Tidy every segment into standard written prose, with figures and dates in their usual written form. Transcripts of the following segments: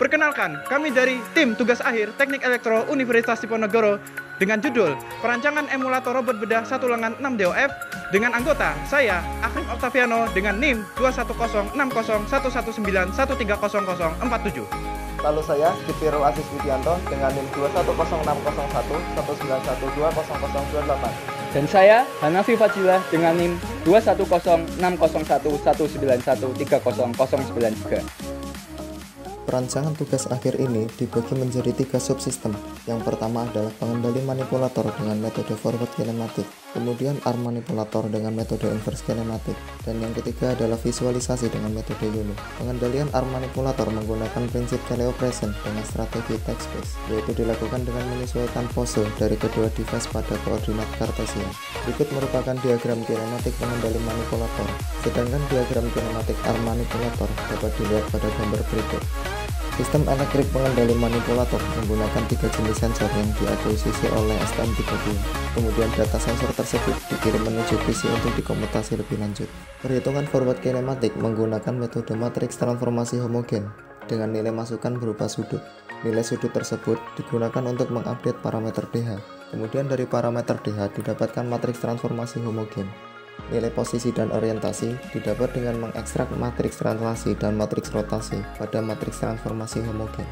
Perkenalkan, kami dari tim tugas akhir Teknik Elektro Universitas Diponegoro dengan judul Perancangan Emulator Robot Bedah Satu Lengan 6 DOF dengan anggota saya, Akrim Octaviano dengan NIM 210601191300047. Lalu saya, Kipiro Aziz Widianto dengan NIM 210601191200028. Dan saya, Hanafi Fajilah dengan NIM 210601191300093. Perancangan tugas akhir ini dibagi menjadi 3 subsistem. Yang pertama adalah pengendali manipulator dengan metode forward kinematik, kemudian arm manipulator dengan metode inverse kinematik, dan yang ketiga adalah visualisasi dengan metode YOLO. Pengendalian arm manipulator menggunakan prinsip teleoperation dengan strategi text based, yaitu dilakukan dengan menyesuaikan pose dari kedua device pada koordinat kartesian. Berikut merupakan diagram kinematik pengendali manipulator, sedangkan diagram kinematik arm manipulator dapat dilihat pada gambar berikut. Sistem elektrik pengendali manipulator menggunakan 3 jenis sensor yang diakuisisi oleh STM32. Kemudian data sensor tersebut dikirim menuju PC untuk dikomutasi lebih lanjut. Perhitungan forward kinematik menggunakan metode matriks transformasi homogen dengan nilai masukan berupa sudut. Nilai sudut tersebut digunakan untuk mengupdate parameter DH. Kemudian dari parameter DH didapatkan matriks transformasi homogen. Nilai posisi dan orientasi didapat dengan mengekstrak matriks translasi dan matriks rotasi pada matriks transformasi homogen.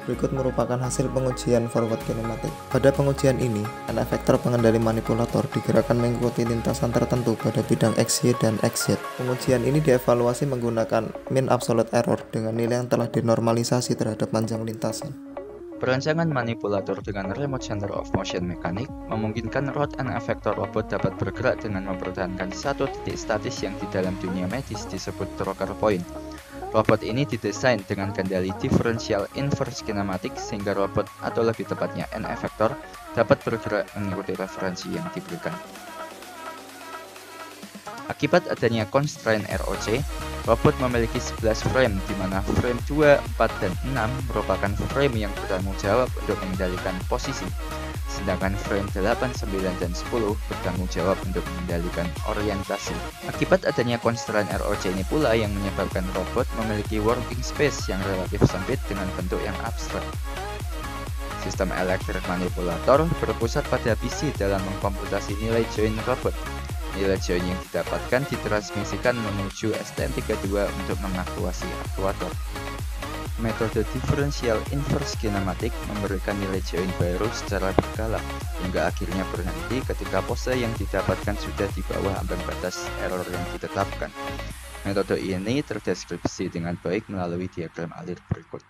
Berikut merupakan hasil pengujian forward kinematik. Pada pengujian ini, N efektor pengendali manipulator digerakkan mengikuti lintasan tertentu pada bidang XY dan XZ. Pengujian ini dievaluasi menggunakan mean absolute error dengan nilai yang telah dinormalisasi terhadap panjang lintasan. Perancangan manipulator dengan remote center of motion mekanik memungkinkan rod and effector robot dapat bergerak dengan mempertahankan satu titik statis yang di dalam dunia medis disebut rocker point. Robot ini didesain dengan kendali diferensial inverse kinematik sehingga robot atau lebih tepatnya N effector dapat bergerak mengikuti referensi yang diberikan. Akibat adanya constraint ROC, robot memiliki 11 frame di mana frame 2, 4, dan 6 merupakan frame yang bertanggung jawab untuk mengendalikan posisi, sedangkan frame 8, 9, dan 10 bertanggung jawab untuk mengendalikan orientasi. Akibat adanya constraint ROC ini pula yang menyebabkan robot memiliki working space yang relatif sempit dengan bentuk yang abstrak. Sistem elektrik manipulator berpusat pada PC dalam mengkomputasi nilai join robot. Nilai join yang didapatkan ditransmisikan menuju STM32 untuk mengaktuasi aktuator. Metode diferensial inverse kinematik memberikan nilai join baru secara berkala, hingga akhirnya berhenti ketika pose yang didapatkan sudah di bawah ambang batas error yang ditetapkan. Metode ini terdeskripsi dengan baik melalui diagram alir berikut.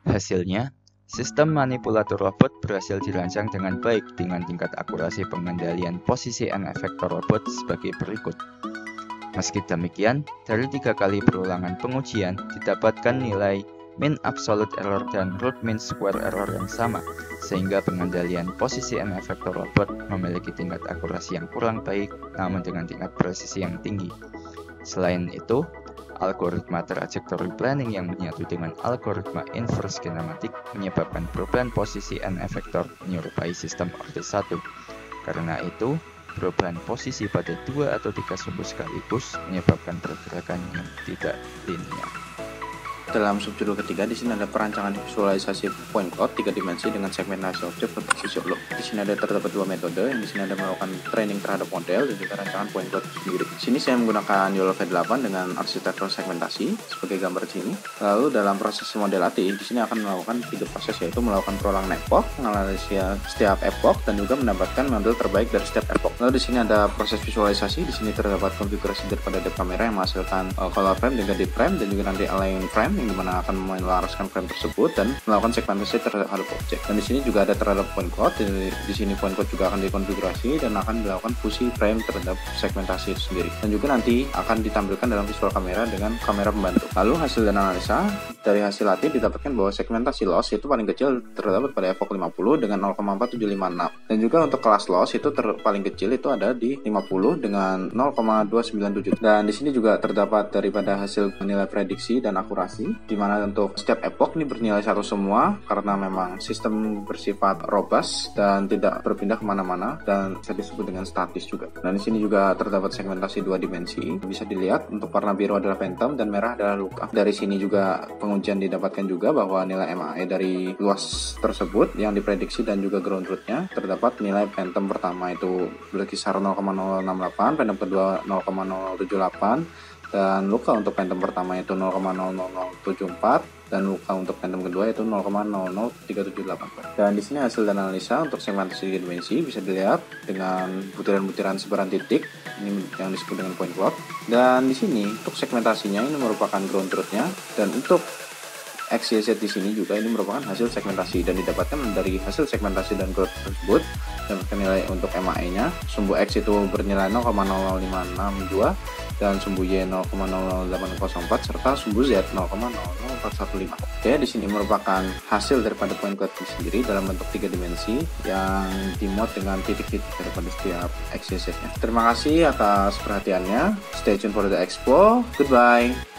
Hasilnya, sistem manipulator robot berhasil dirancang dengan baik dengan tingkat akurasi pengendalian posisi N efektor robot sebagai berikut. Meski demikian, dari 3 kali perulangan pengujian didapatkan nilai mean absolute error dan root mean square error yang sama, sehingga pengendalian posisi N efektor robot memiliki tingkat akurasi yang kurang baik namun dengan tingkat presisi yang tinggi. Selain itu, algoritma trajectory planning yang menyatu dengan algoritma inverse kinematik menyebabkan perubahan posisi N efektor menyerupai sistem orde 1. Karena itu, perubahan posisi pada 2 atau 3 sumbu sekaligus menyebabkan pergerakan yang tidak linear. Dalam subjudul ketiga, di sini ada perancangan visualisasi point cloud 3 dimensi dengan segmentasi objek berbasis YOLO. Di sini ada terdapat 2 metode, yang di sini ada melakukan training terhadap model dan juga rancangan point cloud sendiri. Di sini saya menggunakan YOLO V8 dengan arsitektur segmentasi sebagai gambar di sini. Lalu dalam proses model ATI, di sini akan melakukan 3 proses, yaitu melakukan perulangan epoch, menganalisa setiap epoch, dan juga mendapatkan model terbaik dari setiap epoch. Lalu di sini ada proses visualisasi. Di sini terdapat konfigurasi daripada depth kamera yang menghasilkan color frame dan depth frame, dan juga nanti align frame yang dimana akan melaraskan frame tersebut dan melakukan segmentasi terhadap objek. Dan di sini juga ada terhadap point cloud. Di sini point cloud juga akan dikonfigurasi dan akan dilakukan fusi frame terhadap segmentasi itu sendiri. Dan juga nanti akan ditampilkan dalam visual kamera dengan kamera pembantu. Lalu hasil dan analisa dari hasil latih didapatkan bahwa segmentasi loss itu paling kecil terdapat pada epoch 50 dengan 0,4756. Dan juga untuk kelas loss itu paling kecil itu ada di 50 dengan 0,297. Dan di sini juga terdapat daripada hasil nilai prediksi dan akurasi dimensi, di mana untuk setiap epoch ini bernilai 1 semua karena memang sistem bersifat robust dan tidak berpindah kemana-mana dan bisa disebut dengan statis juga. Dan di sini juga terdapat segmentasi 2 dimensi. Bisa dilihat untuk warna biru adalah phantom dan merah adalah lookup. Dari sini juga pengujian didapatkan juga bahwa nilai MAE dari luas tersebut yang diprediksi dan juga ground truth-nya terdapat nilai phantom pertama itu berkisar 0,068, phantom kedua 0,078 dan luka untuk phantom pertama itu 0,00074 dan luka untuk phantom kedua itu 0,00378. Dan di sini hasil analisa untuk segmentasi 3 dimensi bisa dilihat dengan butiran-butiran sebaran titik ini yang disebut dengan point cloud. Dan di sini untuk segmentasinya ini merupakan ground truth-nya dan untuk XYZ di sini juga ini merupakan hasil segmentasi dan didapatkan dari hasil segmentasi dan growth tersebut dan nilai untuk MAE-nya sumbu X itu bernilai 0,0562 dan sumbu Y 0,00804 serta sumbu Z 0,00415. Oke, di sini merupakan hasil daripada point cloud sendiri dalam bentuk 3 dimensi yang dimuat dengan titik-titik daripada setiap XYZ-nya. Terima kasih atas perhatiannya. Stay tuned for the expo. Goodbye.